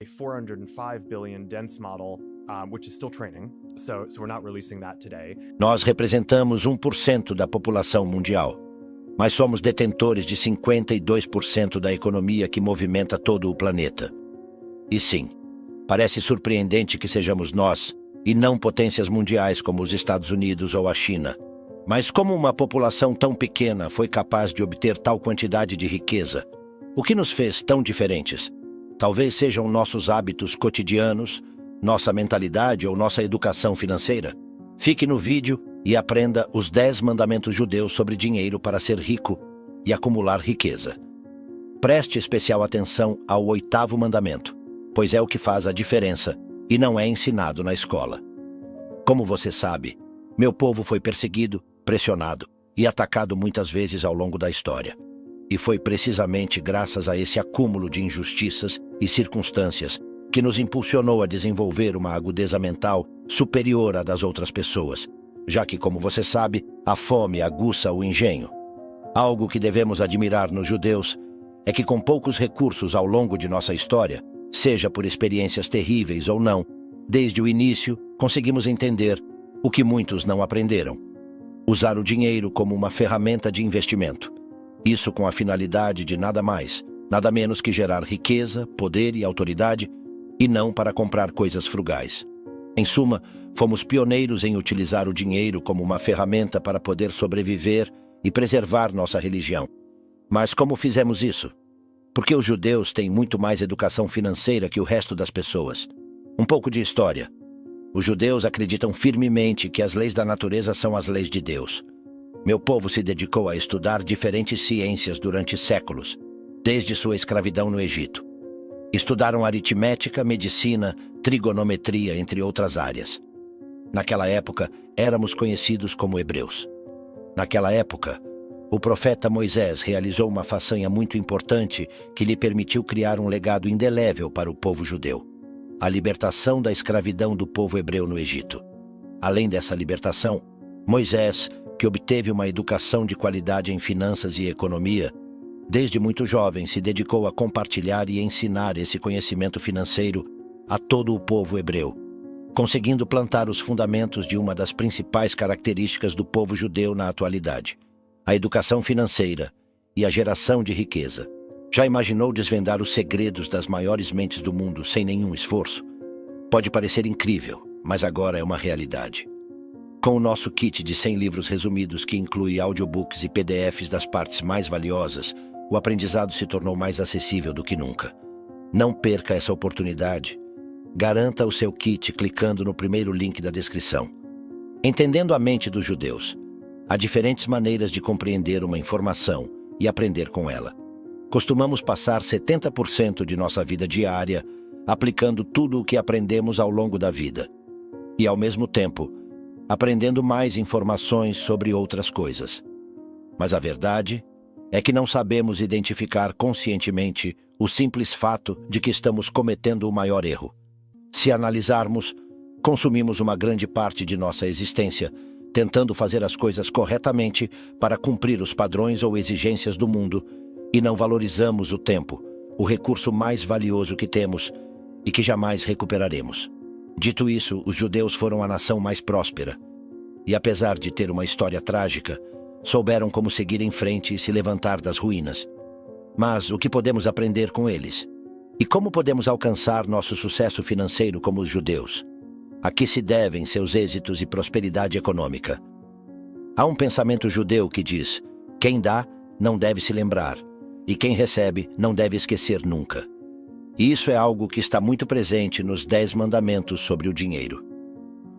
a 405 billion dense model, which is still training, so we're not releasing that today. Nós representamos 1% da população mundial, mas somos detentores de 52% da economia que movimenta todo o planeta. E sim, parece surpreendente que sejamos nós, e não potências mundiais como os Estados Unidos ou a China. Mas como uma população tão pequena foi capaz de obter tal quantidade de riqueza? O que nos fez tão diferentes? Talvez sejam nossos hábitos cotidianos, nossa mentalidade ou nossa educação financeira. Fique no vídeo e aprenda os 10 mandamentos judeus sobre dinheiro para ser rico e acumular riqueza. Preste especial atenção ao 8º mandamento, pois é o que faz a diferença e não é ensinado na escola. Como você sabe, meu povo foi perseguido, pressionado e atacado muitas vezes ao longo da história. E foi precisamente graças a esse acúmulo de injustiças e circunstâncias que nos impulsionou a desenvolver uma agudeza mental superior à das outras pessoas, já que, como você sabe, a fome aguça o engenho. Algo que devemos admirar nos judeus é que, com poucos recursos ao longo de nossa história, seja por experiências terríveis ou não, desde o início conseguimos entender o que muitos não aprenderam: usar o dinheiro como uma ferramenta de investimento. Isso com a finalidade de nada mais, nada menos que gerar riqueza, poder e autoridade, e não para comprar coisas frugais. Em suma, fomos pioneiros em utilizar o dinheiro como uma ferramenta para poder sobreviver e preservar nossa religião. Mas como fizemos isso? Porque os judeus têm muito mais educação financeira que o resto das pessoas. Um pouco de história. Os judeus acreditam firmemente que as leis da natureza são as leis de Deus. Meu povo se dedicou a estudar diferentes ciências durante séculos, desde sua escravidão no Egito. Estudaram aritmética, medicina, trigonometria, entre outras áreas. Naquela época, éramos conhecidos como hebreus. Naquela época, o profeta Moisés realizou uma façanha muito importante que lhe permitiu criar um legado indelével para o povo judeu: a libertação da escravidão do povo hebreu no Egito. Além dessa libertação, Moisés, que obteve uma educação de qualidade em finanças e economia, desde muito jovem se dedicou a compartilhar e ensinar esse conhecimento financeiro a todo o povo hebreu, conseguindo plantar os fundamentos de uma das principais características do povo judeu na atualidade: a educação financeira e a geração de riqueza. Já imaginou desvendar os segredos das maiores mentes do mundo sem nenhum esforço? Pode parecer incrível, mas agora é uma realidade. Com o nosso kit de 100 livros resumidos, que inclui audiobooks e PDFs das partes mais valiosas, o aprendizado se tornou mais acessível do que nunca. Não perca essa oportunidade. Garanta o seu kit clicando no primeiro link da descrição. Entendendo a mente dos judeus, há diferentes maneiras de compreender uma informação e aprender com ela. Costumamos passar 70% de nossa vida diária aplicando tudo o que aprendemos ao longo da vida. E, ao mesmo tempo, aprendendo mais informações sobre outras coisas. Mas a verdade é que não sabemos identificar conscientemente o simples fato de que estamos cometendo o maior erro. Se analisarmos, consumimos uma grande parte de nossa existência tentando fazer as coisas corretamente para cumprir os padrões ou exigências do mundo, e não valorizamos o tempo, o recurso mais valioso que temos e que jamais recuperaremos. Dito isso, os judeus foram a nação mais próspera. E apesar de ter uma história trágica, souberam como seguir em frente e se levantar das ruínas. Mas o que podemos aprender com eles? E como podemos alcançar nosso sucesso financeiro como os judeus? A que se devem seus êxitos e prosperidade econômica? Há um pensamento judeu que diz: quem dá não deve se lembrar, e quem recebe não deve esquecer nunca. E isso é algo que está muito presente nos 10 mandamentos sobre o dinheiro.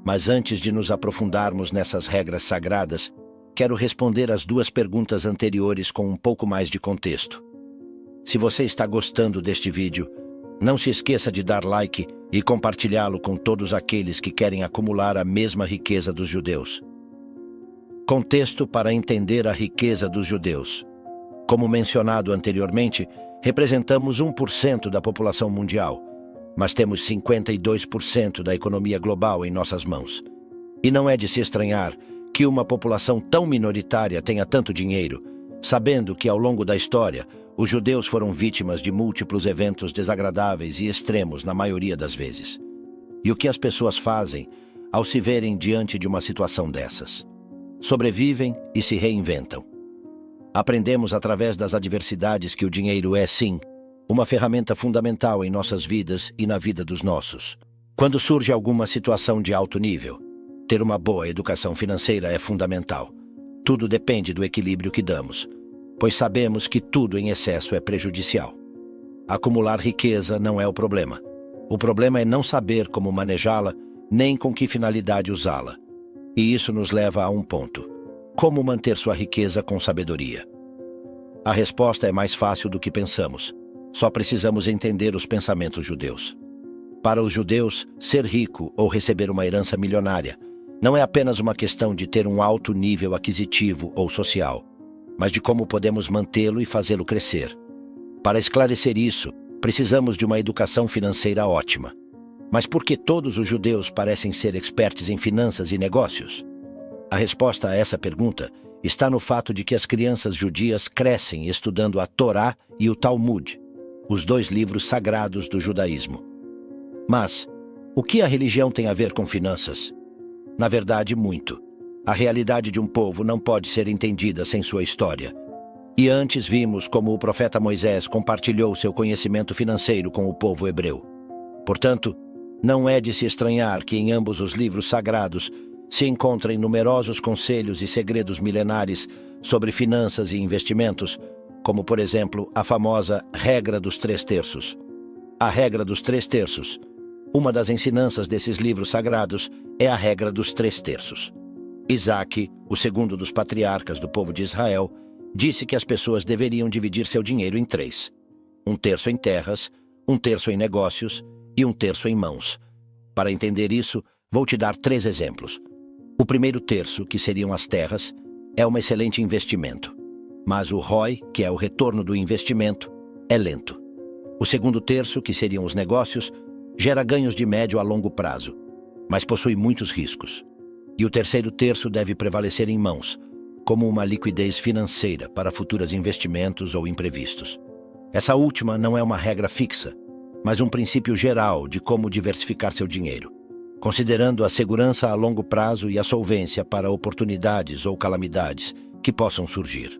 Mas antes de nos aprofundarmos nessas regras sagradas, quero responder as 2 perguntas anteriores com um pouco mais de contexto. Se você está gostando deste vídeo, não se esqueça de dar like e compartilhá-lo com todos aqueles que querem acumular a mesma riqueza dos judeus. Contexto para entender a riqueza dos judeus. Como mencionado anteriormente, representamos 1% da população mundial, mas temos 52% da economia global em nossas mãos. E não é de se estranhar que uma população tão minoritária tenha tanto dinheiro, sabendo que ao longo da história, Os judeus foram vítimas de múltiplos eventos desagradáveis e extremos na maioria das vezes. E o que as pessoas fazem ao se verem diante de uma situação dessas? Sobrevivem e se reinventam. Aprendemos através das adversidades que o dinheiro é, sim, uma ferramenta fundamental em nossas vidas e na vida dos nossos. Quando surge alguma situação de alto nível, ter uma boa educação financeira é fundamental. Tudo depende do equilíbrio que damos, pois sabemos que tudo em excesso é prejudicial. Acumular riqueza não é o problema. O problema é não saber como manejá-la, nem com que finalidade usá-la. E isso nos leva a um ponto: como manter sua riqueza com sabedoria? A resposta é mais fácil do que pensamos. Só precisamos entender os pensamentos judeus. Para os judeus, ser rico ou receber uma herança milionária não é apenas uma questão de ter um alto nível aquisitivo ou social, mas de como podemos mantê-lo e fazê-lo crescer. Para esclarecer isso, precisamos de uma educação financeira ótima. Mas por que todos os judeus parecem ser expertos em finanças e negócios? A resposta a essa pergunta está no fato de que as crianças judias crescem estudando a Torá e o Talmud, os dois livros sagrados do judaísmo. Mas, o que a religião tem a ver com finanças? Na verdade, muito. A realidade de um povo não pode ser entendida sem sua história. E antes vimos como o profeta Moisés compartilhou seu conhecimento financeiro com o povo hebreu. Portanto, não é de se estranhar que em ambos os livros sagrados se encontrem numerosos conselhos e segredos milenares sobre finanças e investimentos, como, por exemplo, a famosa regra dos 3/3. A regra dos 3/3. Uma das ensinanças desses livros sagrados é a regra dos 3/3. Isaac, o segundo dos patriarcas do povo de Israel, disse que as pessoas deveriam dividir seu dinheiro em 3. 1/3 em terras, 1/3 em negócios e 1/3 em mãos. Para entender isso, vou te dar 3 exemplos. O primeiro terço, que seriam as terras, é um excelente investimento. Mas o ROI, que é o retorno do investimento, é lento. O segundo terço, que seriam os negócios, gera ganhos de médio a longo prazo, mas possui muitos riscos. E o terceiro terço deve prevalecer em mãos, como uma liquidez financeira para futuros investimentos ou imprevistos. Essa última não é uma regra fixa, mas um princípio geral de como diversificar seu dinheiro, considerando a segurança a longo prazo e a solvência para oportunidades ou calamidades que possam surgir.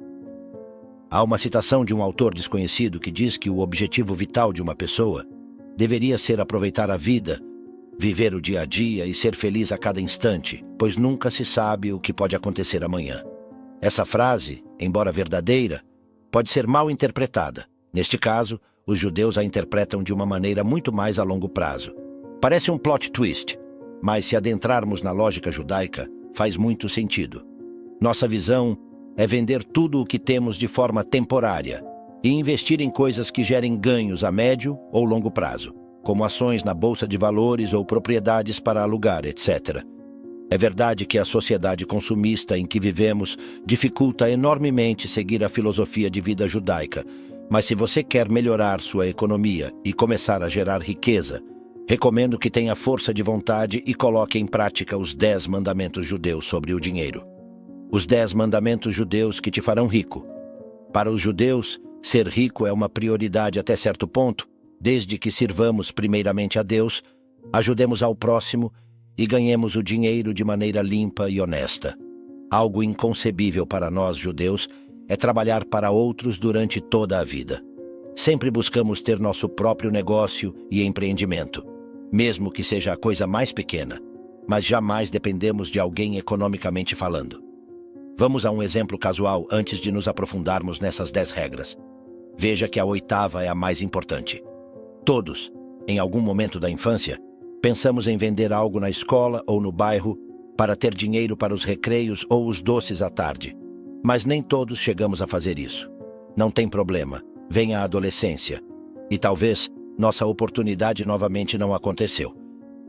Há uma citação de um autor desconhecido que diz que o objetivo vital de uma pessoa deveria ser aproveitar a vida, viver o dia a dia e ser feliz a cada instante, pois nunca se sabe o que pode acontecer amanhã. Essa frase, embora verdadeira, pode ser mal interpretada. Neste caso, os judeus a interpretam de uma maneira muito mais a longo prazo. Parece um plot twist, mas se adentrarmos na lógica judaica, faz muito sentido. Nossa visão é vender tudo o que temos de forma temporária e investir em coisas que gerem ganhos a médio ou longo prazo, como ações na bolsa de valores ou propriedades para alugar, etc. É verdade que a sociedade consumista em que vivemos dificulta enormemente seguir a filosofia de vida judaica, mas se você quer melhorar sua economia e começar a gerar riqueza, recomendo que tenha força de vontade e coloque em prática os 10 mandamentos judeus sobre o dinheiro. Os 10 mandamentos judeus que te farão rico. Para os judeus, ser rico é uma prioridade até certo ponto, desde que sirvamos primeiramente a Deus, ajudemos ao próximo e ganhemos o dinheiro de maneira limpa e honesta. Algo inconcebível para nós, judeus, é trabalhar para outros durante toda a vida. Sempre buscamos ter nosso próprio negócio e empreendimento, mesmo que seja a coisa mais pequena, mas jamais dependemos de alguém economicamente falando. Vamos a um exemplo casual antes de nos aprofundarmos nessas 10 regras. Veja que a 8ª é a mais importante. Todos, em algum momento da infância, pensamos em vender algo na escola ou no bairro para ter dinheiro para os recreios ou os doces à tarde. Mas nem todos chegamos a fazer isso. Não tem problema, vem a adolescência. E talvez nossa oportunidade novamente não aconteceu.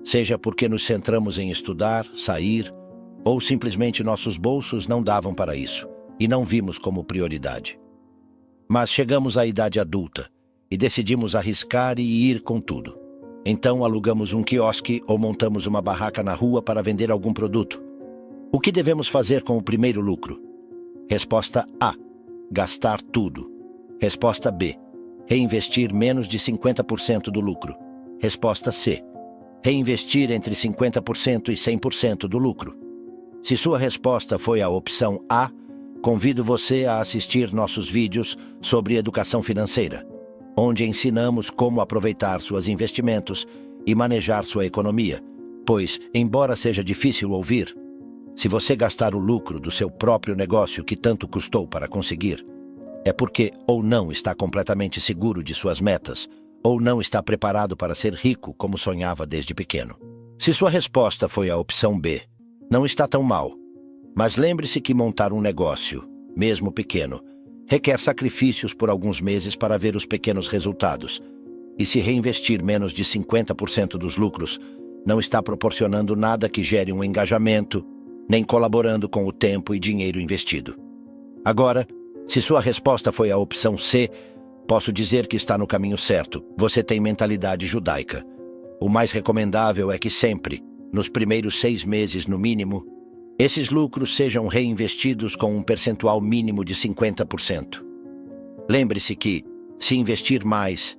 Seja porque nos centramos em estudar, sair, ou simplesmente nossos bolsos não davam para isso e não vimos como prioridade. Mas chegamos à idade adulta e decidimos arriscar e ir com tudo. Então alugamos um quiosque ou montamos uma barraca na rua para vender algum produto. O que devemos fazer com o primeiro lucro? Resposta A: gastar tudo. Resposta B. Reinvestir menos de 50% do lucro. Resposta C. Reinvestir entre 50% e 100% do lucro. Se sua resposta foi a opção A, convido você a assistir nossos vídeos sobre educação financeira, onde ensinamos como aproveitar seus investimentos e manejar sua economia, pois, embora seja difícil ouvir, se você gastar o lucro do seu próprio negócio que tanto custou para conseguir, é porque ou não está completamente seguro de suas metas, ou não está preparado para ser rico como sonhava desde pequeno. Se sua resposta foi a opção B, não está tão mal, mas lembre-se que montar um negócio, mesmo pequeno, requer sacrifícios por alguns meses para ver os pequenos resultados, e se reinvestir menos de 50% dos lucros, não está proporcionando nada que gere um engajamento, nem colaborando com o tempo e dinheiro investido. Agora, se sua resposta foi a opção C, posso dizer que está no caminho certo. Você tem mentalidade judaica. O mais recomendável é que sempre, nos primeiros 6 meses no mínimo, esses lucros sejam reinvestidos com um percentual mínimo de 50%. Lembre-se que, se investir mais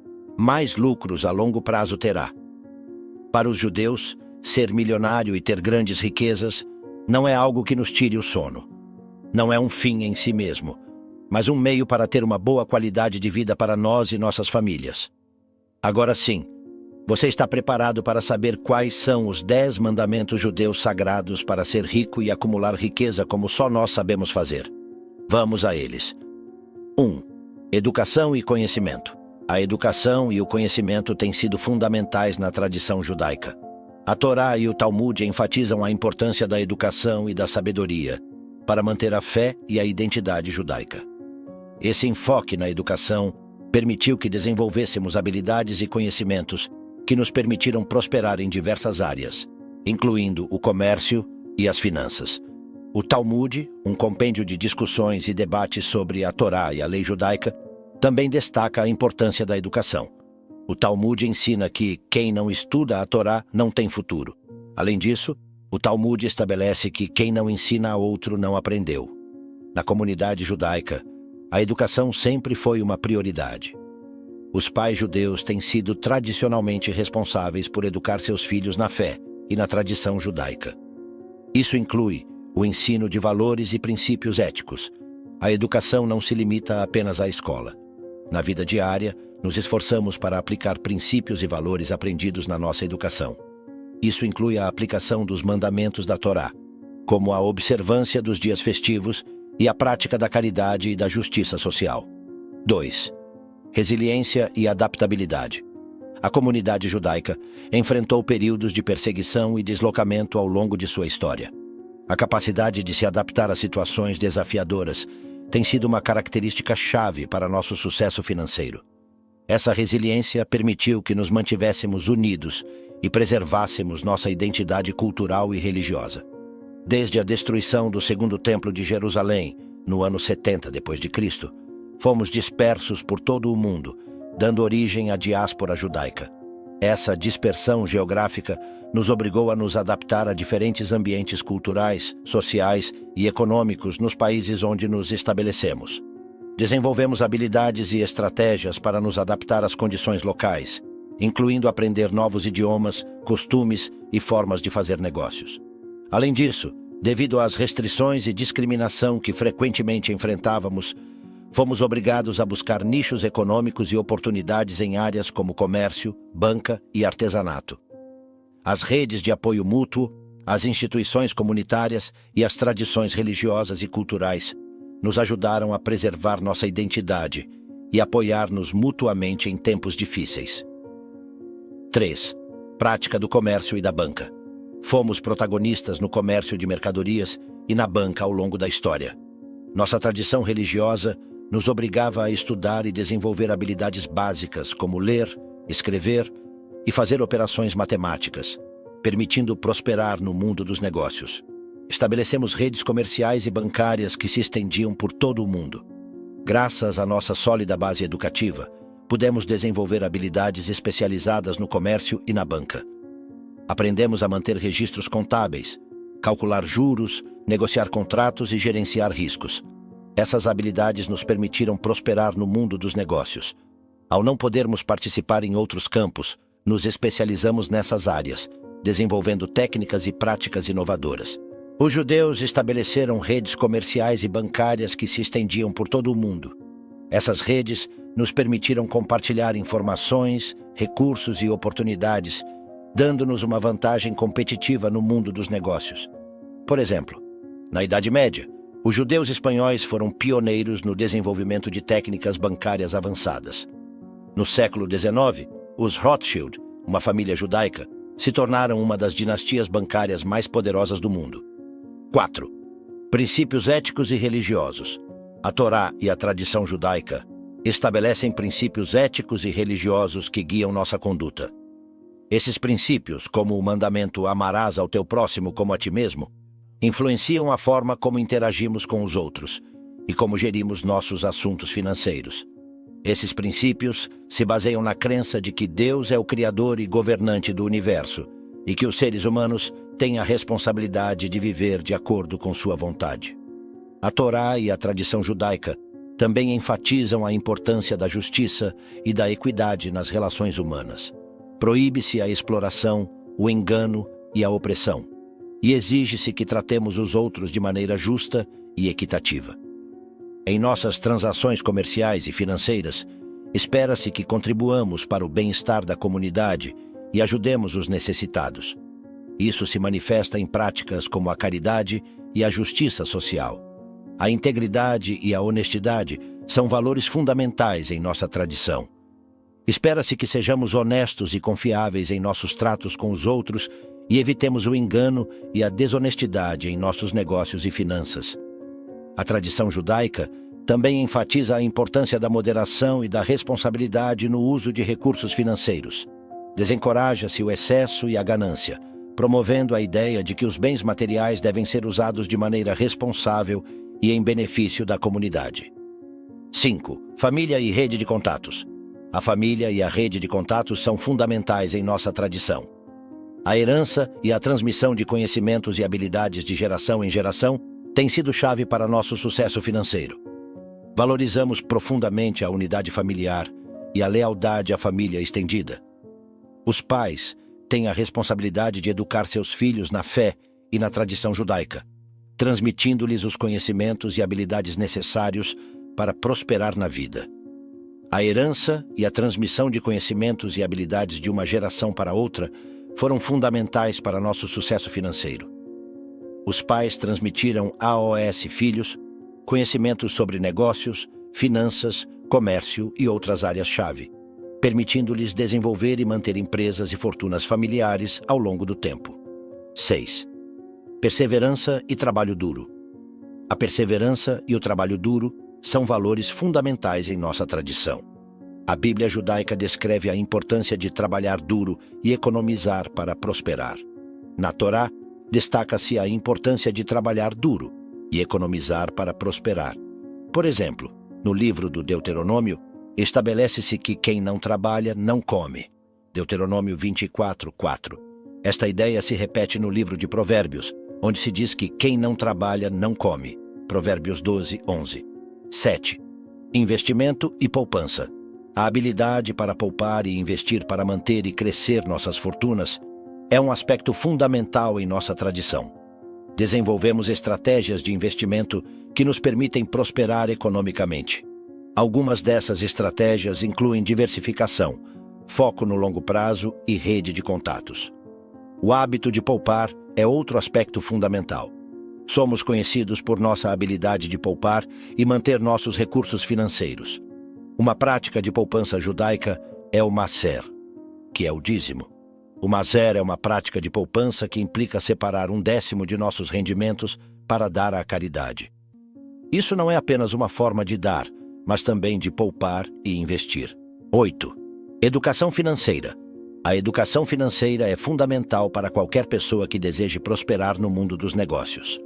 lucros a longo prazo terá. Para os judeus, ser milionário e ter grandes riquezas não é algo que nos tire o sono. Não é um fim em si mesmo, mas um meio para ter uma boa qualidade de vida para nós e nossas famílias. Agora sim, você está preparado para saber quais são os 10 mandamentos judeus sagrados para ser rico e acumular riqueza como só nós sabemos fazer. Vamos a eles. 1. Educação e conhecimento. A educação e o conhecimento têm sido fundamentais na tradição judaica. A Torá e o Talmud enfatizam a importância da educação e da sabedoria para manter a fé e a identidade judaica. Esse enfoque na educação permitiu que desenvolvêssemos habilidades e conhecimentos que nos permitiram prosperar em diversas áreas, incluindo o comércio e as finanças. O Talmud, um compêndio de discussões e debates sobre a Torá e a lei judaica, também destaca a importância da educação. O Talmud ensina que quem não estuda a Torá não tem futuro. Além disso, o Talmud estabelece que quem não ensina a outro não aprendeu. Na comunidade judaica, a educação sempre foi uma prioridade. Os pais judeus têm sido tradicionalmente responsáveis por educar seus filhos na fé e na tradição judaica. Isso inclui o ensino de valores e princípios éticos. A educação não se limita apenas à escola. Na vida diária, nos esforçamos para aplicar princípios e valores aprendidos na nossa educação. Isso inclui a aplicação dos mandamentos da Torá, como a observância dos dias festivos e a prática da caridade e da justiça social. 2. Resiliência e adaptabilidade. A comunidade judaica enfrentou períodos de perseguição e deslocamento ao longo de sua história. A capacidade de se adaptar a situações desafiadoras tem sido uma característica chave para nosso sucesso financeiro. Essa resiliência permitiu que nos mantivéssemos unidos e preservássemos nossa identidade cultural e religiosa. Desde a destruição do Segundo Templo de Jerusalém, no ano 70 d.C., fomos dispersos por todo o mundo, dando origem à diáspora judaica. Essa dispersão geográfica nos obrigou a nos adaptar a diferentes ambientes culturais, sociais e econômicos nos países onde nos estabelecemos. Desenvolvemos habilidades e estratégias para nos adaptar às condições locais, incluindo aprender novos idiomas, costumes e formas de fazer negócios. Além disso, devido às restrições e discriminação que frequentemente enfrentávamos, fomos obrigados a buscar nichos econômicos e oportunidades em áreas como comércio, banca e artesanato. As redes de apoio mútuo, as instituições comunitárias e as tradições religiosas e culturais nos ajudaram a preservar nossa identidade e apoiar-nos mutuamente em tempos difíceis. 3. Prática do comércio e da banca. Fomos protagonistas no comércio de mercadorias e na banca ao longo da história. Nossa tradição religiosa nos obrigava a estudar e desenvolver habilidades básicas como ler, escrever e fazer operações matemáticas, permitindo prosperar no mundo dos negócios. Estabelecemos redes comerciais e bancárias que se estendiam por todo o mundo. Graças à nossa sólida base educativa, pudemos desenvolver habilidades especializadas no comércio e na banca. Aprendemos a manter registros contábeis, calcular juros, negociar contratos e gerenciar riscos. Essas habilidades nos permitiram prosperar no mundo dos negócios. Ao não podermos participar em outros campos, nos especializamos nessas áreas, desenvolvendo técnicas e práticas inovadoras. Os judeus estabeleceram redes comerciais e bancárias que se estendiam por todo o mundo. Essas redes nos permitiram compartilhar informações, recursos e oportunidades, dando-nos uma vantagem competitiva no mundo dos negócios. Por exemplo, na Idade Média, os judeus espanhóis foram pioneiros no desenvolvimento de técnicas bancárias avançadas. No século XIX, os Rothschild, uma família judaica, se tornaram uma das dinastias bancárias mais poderosas do mundo. 4. Princípios éticos e religiosos. A Torá e a tradição judaica estabelecem princípios éticos e religiosos que guiam nossa conduta. Esses princípios, como o mandamento "amarás ao teu próximo como a ti mesmo", influenciam a forma como interagimos com os outros e como gerimos nossos assuntos financeiros. Esses princípios se baseiam na crença de que Deus é o Criador e governante do universo e que os seres humanos têm a responsabilidade de viver de acordo com sua vontade. A Torá e a tradição judaica também enfatizam a importância da justiça e da equidade nas relações humanas. Proíbe-se a exploração, o engano e a opressão, e exige-se que tratemos os outros de maneira justa e equitativa. Em nossas transações comerciais e financeiras, espera-se que contribuamos para o bem-estar da comunidade e ajudemos os necessitados. Isso se manifesta em práticas como a caridade e a justiça social. A integridade e a honestidade são valores fundamentais em nossa tradição. Espera-se que sejamos honestos e confiáveis em nossos tratos com os outros e evitemos o engano e a desonestidade em nossos negócios e finanças. A tradição judaica também enfatiza a importância da moderação e da responsabilidade no uso de recursos financeiros. Desencoraja-se o excesso e a ganância, promovendo a ideia de que os bens materiais devem ser usados de maneira responsável e em benefício da comunidade. 5. Família e rede de contatos. A família e a rede de contatos são fundamentais em nossa tradição. A herança e a transmissão de conhecimentos e habilidades de geração em geração têm sido chave para nosso sucesso financeiro. Valorizamos profundamente a unidade familiar e a lealdade à família estendida. Os pais têm a responsabilidade de educar seus filhos na fé e na tradição judaica, transmitindo-lhes os conhecimentos e habilidades necessários para prosperar na vida. A herança e a transmissão de conhecimentos e habilidades de uma geração para outra foram fundamentais para nosso sucesso financeiro. Os pais transmitiram aos filhos conhecimentos sobre negócios, finanças, comércio e outras áreas-chave, permitindo-lhes desenvolver e manter empresas e fortunas familiares ao longo do tempo. 6. Perseverança e trabalho duro. A perseverança e o trabalho duro são valores fundamentais em nossa tradição. A Bíblia judaica descreve a importância de trabalhar duro e economizar para prosperar. Na Torá, destaca-se a importância de trabalhar duro e economizar para prosperar. Por exemplo, no livro do Deuteronômio, estabelece-se que quem não trabalha não come. Deuteronômio 24:4. Esta ideia se repete no livro de Provérbios, onde se diz que quem não trabalha não come. Provérbios 12:11. 7. Investimento e poupança. A habilidade para poupar e investir para manter e crescer nossas fortunas é um aspecto fundamental em nossa tradição. Desenvolvemos estratégias de investimento que nos permitem prosperar economicamente. Algumas dessas estratégias incluem diversificação, foco no longo prazo e rede de contatos. O hábito de poupar é outro aspecto fundamental. Somos conhecidos por nossa habilidade de poupar e manter nossos recursos financeiros. Uma prática de poupança judaica é o maser, que é o dízimo. O maser é uma prática de poupança que implica separar 1/10 de nossos rendimentos para dar à caridade. Isso não é apenas uma forma de dar, mas também de poupar e investir. 8. Educação financeira. A educação financeira é fundamental para qualquer pessoa que deseje prosperar no mundo dos negócios.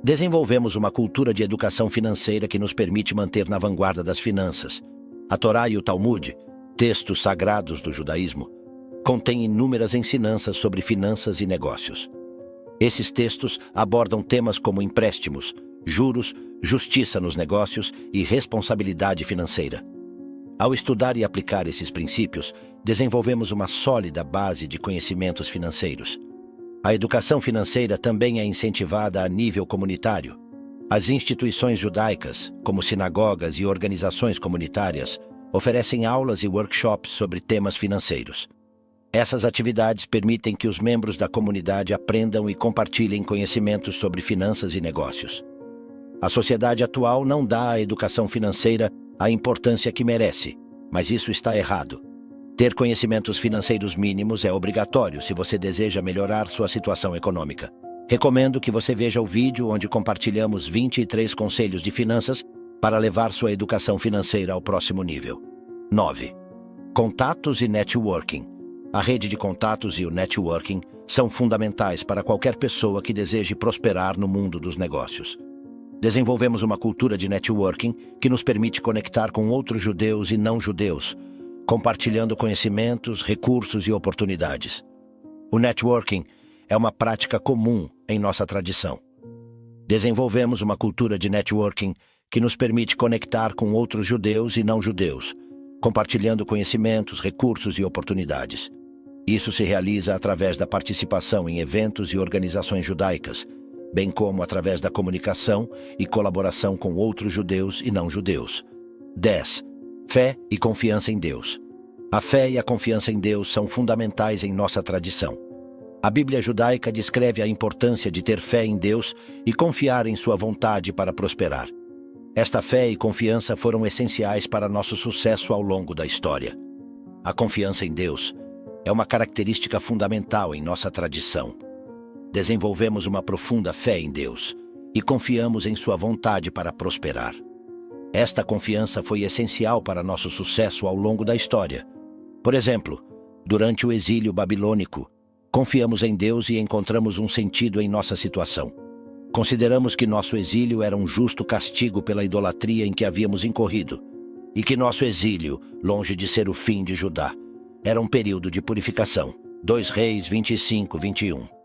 Desenvolvemos uma cultura de educação financeira que nos permite manter na vanguarda das finanças. A Torá e o Talmud, textos sagrados do judaísmo, contêm inúmeras ensinanças sobre finanças e negócios. Esses textos abordam temas como empréstimos, juros, justiça nos negócios e responsabilidade financeira. Ao estudar e aplicar esses princípios, desenvolvemos uma sólida base de conhecimentos financeiros. A educação financeira também é incentivada a nível comunitário. As instituições judaicas, como sinagogas e organizações comunitárias, oferecem aulas e workshops sobre temas financeiros. Essas atividades permitem que os membros da comunidade aprendam e compartilhem conhecimentos sobre finanças e negócios. A sociedade atual não dá à educação financeira a importância que merece, mas isso está errado. Ter conhecimentos financeiros mínimos é obrigatório se você deseja melhorar sua situação econômica. Recomendo que você veja o vídeo onde compartilhamos 23 conselhos de finanças para levar sua educação financeira ao próximo nível. 9. Contatos e networking. A rede de contatos e o networking são fundamentais para qualquer pessoa que deseje prosperar no mundo dos negócios. Desenvolvemos uma cultura de networking que nos permite conectar com outros judeus e não judeus, compartilhando conhecimentos, recursos e oportunidades. O networking é uma prática comum em nossa tradição. Desenvolvemos uma cultura de networking que nos permite conectar com outros judeus e não judeus, compartilhando conhecimentos, recursos e oportunidades. Isso se realiza através da participação em eventos e organizações judaicas, bem como através da comunicação e colaboração com outros judeus e não judeus. 10. Fé e confiança em Deus. A fé e a confiança em Deus são fundamentais em nossa tradição. A Bíblia judaica descreve a importância de ter fé em Deus e confiar em sua vontade para prosperar. Esta fé e confiança foram essenciais para nosso sucesso ao longo da história. A confiança em Deus é uma característica fundamental em nossa tradição. Desenvolvemos uma profunda fé em Deus e confiamos em sua vontade para prosperar. Esta confiança foi essencial para nosso sucesso ao longo da história. Por exemplo, durante o exílio babilônico, confiamos em Deus e encontramos um sentido em nossa situação. Consideramos que nosso exílio era um justo castigo pela idolatria em que havíamos incorrido, e que nosso exílio, longe de ser o fim de Judá, era um período de purificação. 2 Reis 25, 21.